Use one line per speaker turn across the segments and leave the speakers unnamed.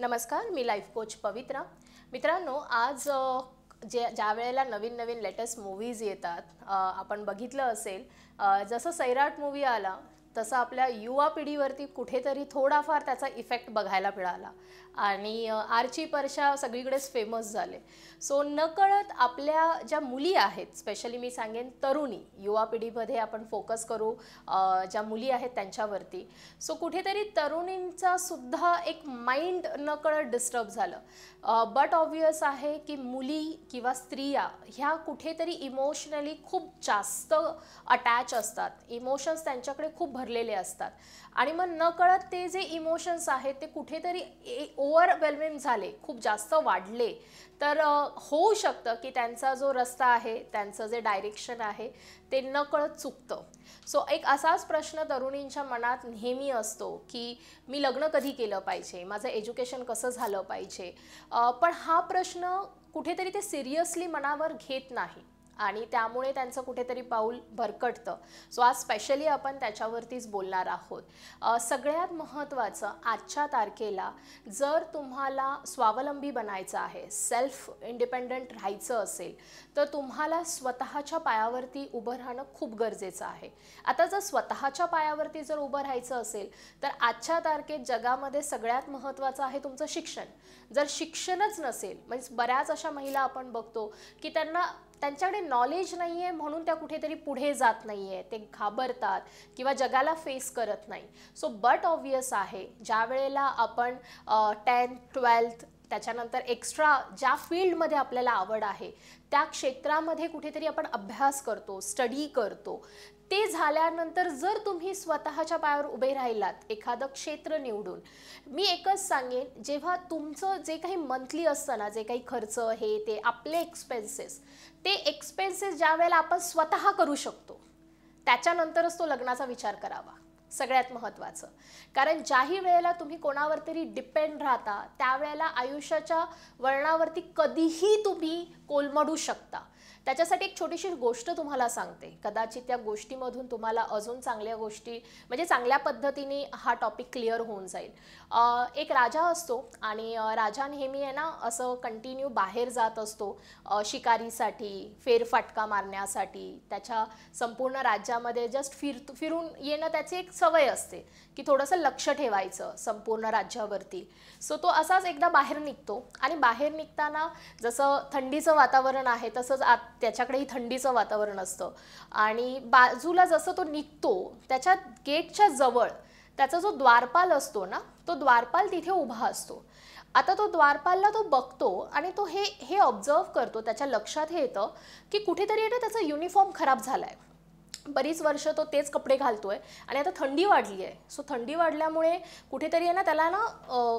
नमस्कार, मी life coach पवित्रा. मित्रांनो, आज ज्या वेळेला नवीन नवीन लेटेस्ट मूवीज येतात, आपण बघितलं असेल, जसं सैराट मूवी आला तसं आपल्या युवा पिढीवरती कुठेतरी थोडाफार त्याचा इफेक्ट बघायला मिळाला आणि आरची परशा सगळीकडेच फेमस झाले. सो नकळत आपल्या ज्या मुली आहेत, स्पेशली मी सांगेन तरुणी युवा पिढीमध्ये आपण फोकस करू, ज्या मुली आहेत त्यांच्यावरती. सो कुठेतरी तरुणींचा सुद्धा एक माइंड नकळत डिस्टर्ब झालं. बट ऑब्वियस आहे की मुली किंवा स्त्रिया ह्या कुठेतरी इमोशनली खूप जास्त अटॅच असतात, इमोशन्स त्यांच्याकडे खूप भरलेले असतात आणि मग नकळत ते जे इमोशन्स आहेत ते कुठेतरी ओव्हरवेल्मिंग झाले, खूप जास्त वाढले तर होऊ शकतं की त्यांचा जो रस्ता आहे, त्यांचं जे डायरेक्शन आहे ते नकळत चुकतं. सो एक असाच प्रश्न तरुणींच्या मनात नेहमी असतो की मी लग्न कधी केलं पाहिजे, माझं एज्युकेशन कसं झालं पाहिजे. पण हा प्रश्न कुठेतरी ते सिरियसली मनावर घेत नाही आणि त्यामुळे त्यांचं कुठेतरी पाऊल भरकटतं. सो आज स्पेशली आपण त्याच्यावरतीच बोलणार आहोत. सगळ्यात महत्त्वाचं, आजच्या तारखेला जर तुम्हाला स्वावलंबी बनायचं आहे, सेल्फ इंडिपेंडंट राहायचं असेल तर तुम्हाला स्वतःच्या पायावरती उभं राहणं खूप गरजेचं आहे. आता जर स्वतःच्या पायावरती जर उभं राहायचं असेल तर आजच्या तारखेत जगामध्ये सगळ्यात महत्त्वाचं आहे तुमचं शिक्षण. जर शिक्षणच नसेल, म्हणजे बऱ्याच अशा महिला आपण बघतो की त्यांच्याकडे नॉलेज नाही आहे म्हणून त्या कुठेतरी पुढे जात नाही आहे, ते घाबरतात किंवा जगाला फेस करत नाही. सो बट ऑब्वियस आहे, ज्या वेळेला आपण 10th 12th त्याच्यानंतर एक्स्ट्रा ज्या फील्डमध्ये आपल्याला आवड आहे त्या क्षेत्रामध्ये कुठेतरी आपण अभ्यास करतो, स्टडी करतो. ते झाल्यानंतर जर तुम्ही स्वतःच्या पायावर उभे राहिलात, एखादं क्षेत्र निवडून, मी एकच सांगेन, जेव्हा तुमचं जे काही मंथली असतं ना, जे काही खर्च हे ते आपले एक्सपेन्सेस, ते एक्सपेन्सेस ज्या वेळेला आपण स्वतः करू शकतो त्याच्यानंतरच तो लग्नाचा विचार करावा. सगळ्यात महत्त्वाचं, कारण ज्याही वेळेला तुम्ही कोणावर तरी डिपेंड राहता त्यावेळेला आयुष्याच्या वळणावरती कधीही तुम्ही कोलमडू शकता. त्याच्यासाठी एक छोटीशी गोष्ट तुम्हाला सांगते, कदाचित त्या गोष्टीमधून तुम्हाला अजून चांगल्या गोष्टी, म्हणजे चांगल्या पद्धतीने हा टॉपिक क्लिअर होऊन जाईल. एक राजा असतो आणि राजा नेहमी आहे ना असं कंटिन्यू बाहेर जात असतो शिकारीसाठी, फेरफटका मारण्यासाठी. त्याच्या संपूर्ण राज्यामध्ये जस्ट फिरून येणं त्याची एक सवय असते की थोडंसं लक्ष ठेवायचं संपूर्ण राज्यावरती. सो तो असाच एकदा बाहेर निघतो आणि बाहेर निघताना जसं थंडीचं वातावरण आहे तसंच त्याच्याकडेही थंडीचं वातावरण असतं आणि बाजूला जसं तो निघतो त्याच्या गेटच्या जवळ त्याचा जो द्वारपाल असतो ना, तो द्वारपाल तिथे उभा असतो. आता तो द्वारपालला तो बघतो आणि तो हे ऑब्झर्व करतो, त्याच्या लक्षात हे येतं की कुठेतरी ना त्याचा युनिफॉर्म खराब झालाय. बरीच वर्ष तो तेच कपडे घालतोय आणि आता थंडी वाढली आहे. सो थंडी वाढल्यामुळे कुठेतरी आहे ना त्याला ना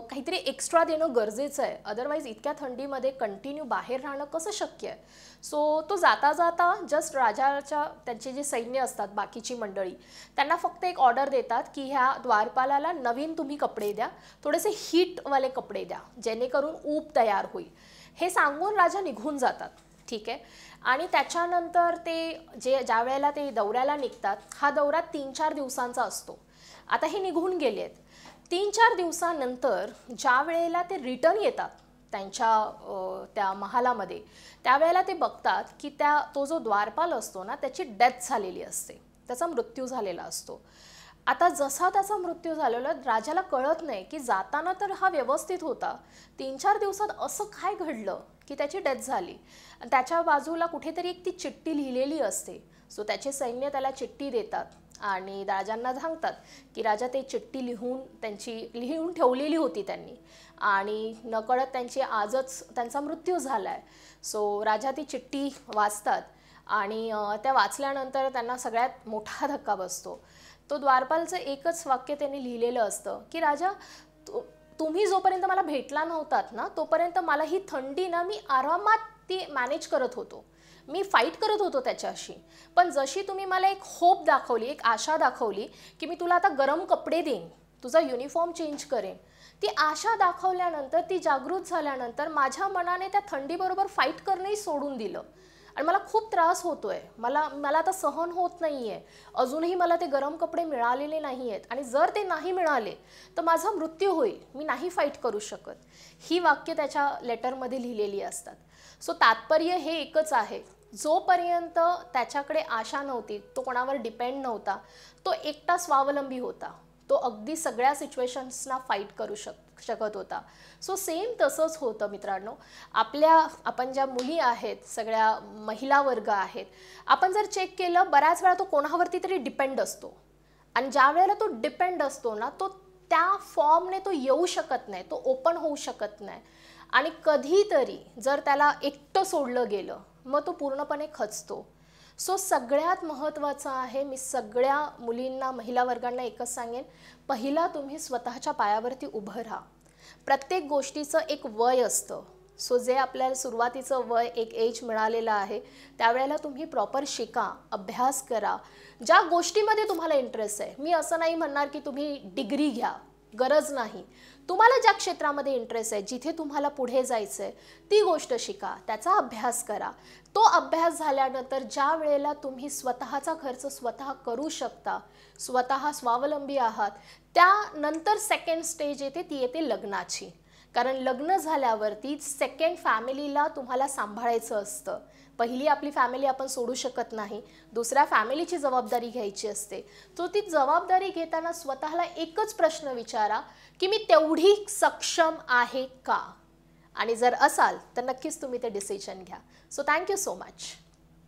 काहीतरी एक्स्ट्रा देणं गरजेचं आहे, अदरवाईज इतक्या थंडीमध्ये कंटिन्यू बाहेर राहणं कसं शक्य आहे. सो तो जाता जाता जस्ट राजाच्या त्यांचे जे सैन्य असतात, बाकीची मंडळी, त्यांना फक्त एक ऑर्डर देतात की ह्या द्वारपालाला नवीन तुम्ही कपडे द्या, थोडेसे हीटवाले कपडे द्या जेणेकरून ऊब तयार होईल. हे सांगून राजा निघून जातात. ठीक आहे. आणि त्याच्यानंतर ते ज्या वेळेला ते दौऱ्याला निघतात, हा दौरा 3-4 दिवसांचा असतो. आता हे निघून गेलेत. 3-4 दिवसानंतर ज्या वेळेला ते रिटर्न येतात त्यांच्या त्या महालामध्ये, त्यावेळेला ते बघतात की तो जो द्वारपाल असतो ना त्याची डेथ झालेली असते, त्याचा मृत्यू झालेला असतो. आता जसा त्याचा मृत्यू झालेला, राजाला कळत नाही की जाताना तर हा व्यवस्थित होता, 3-4 दिवसात असं काय घडलं की त्याची डेथ झाली. त्याच्या बाजूला कुठेतरी एक ती चिठ्ठी लिहिलेली असते. सो त्याचे सैन्य त्याला चिठ्ठी देतात आणि राजांना सांगतात की राजा ते चिठ्ठी लिहून ठेवलेली होती त्यांनी आणि नकळत आजच त्यांचा मृत्यू झालाय. सो राजा ती चिठ्ठी वाचतात आणि त्या वाचल्यानंतर त्यांना सगळ्यात मोठा धक्का बसतो. तो द्वारपालचं एकच वाक्य त्यांनी लिहिलेलं असतं की राजा, तुम्ही जोपर्यंत मला भेटला नव्हतात ना तोपर्यंत मला ही थंडी ना मी आरामात ती मॅनेज करत होतो, मी फाईट करत होतो त्याच्याशी. पण जशी तुम्ही मला एक होप दाखवली, एक आशा दाखवली की मी तुला आता गरम कपडे देईन, तुझा युनिफॉर्म चेंज करेन, ती आशा दाखवल्यानंतर, ती जागृत झाल्यानंतर माझ्या मनाने त्या थंडीबरोबर फाईट करणंही सोडून दिलं आणि मला खूप त्रास होतोय, मला मला आता सहन होत नाहीये, अजूनही मला ते गरम कपडे मिळालेले नाही आहेत आणि जर ते नाही मिळाले तर माझा मृत्यू होईल, मी नाही फाईट करू शकत. ही वाक्य त्याच्या लेटरमध्ये लिहिलेली असतात. सो तात्पर्य हे एकच आहे, जोपर्यंत त्याच्याकडे आशा नव्हती, तो कोणावर डिपेंड नव्हता, तो एकटा स्वावलंबी होता, तो अगदी सगळ्या सिच्युएशन्सना फाईट करू शकत होता. सो सेम तसंच होतं मित्रांनो. आपण ज्या मुली आहेत, सगळ्या महिला वर्ग आहेत, आपण जर चेक केलं बऱ्याच वेळा तो कोणावरती तरी डिपेंड असतो आणि ज्या वेळेला तो डिपेंड असतो ना, तो त्या फॉर्मने तो येऊ शकत नाही, तो ओपन होऊ शकत नाही आणि कधीतरी जर त्याला एकटं सोडलं गेलं मग तो पूर्णपणे खचतो. सो सगळ्यात महत्त्वाचं आहे, मी सगळ्या मुलींना, महिला वर्गांना एकच सांगेन, पहिला तुम्ही स्वतःच्या पायावरती उभं राहा. प्रत्येक गोष्टीचं एक वय असतं. सो जे आपल्याला सुरुवातीचं वय, एक एज मिळालेलं आहे, त्यावेळेला तुम्ही प्रॉपर शिका, अभ्यास करा, ज्या गोष्टीमध्ये तुम्हाला इंटरेस्ट आहे. मी असं नाही म्हणणार की तुम्ही डिग्री घ्या, गरज नाही. तुम्हाला ज्या क्षेत्रामध्ये इंटरेस्ट आहे, जिथे तुम्हाला पुढे जायचं आहे, ती गोष्ट शिका, त्याचा अभ्यास करा. तो अभ्यास झाल्यानंतर ज्या वेळेला तुम्ही स्वतःचा खर्च स्वतः करू शकता, स्वतः स्वावलंबी आहात, त्यानंतर सेकंड स्टेज येते, ती येते लग्नाची. कारण लग्न झाल्यावरती सेकंड फॅमिलीला तुम्हाला सांभाळायचं असतं. पहिली आपली फॅमिली आपण सोडू शकत नाही, दुसऱ्या फॅमिलीची जबाबदारी घ्यायची असते. तो ती जबाबदारी घेताना स्वतःला एकच प्रश्न विचारा की मी तेवढी सक्षम आहे का, आणि जर असाल तर नक्कीच तुम्ही ते डिसिजन घ्या. So thank you so much.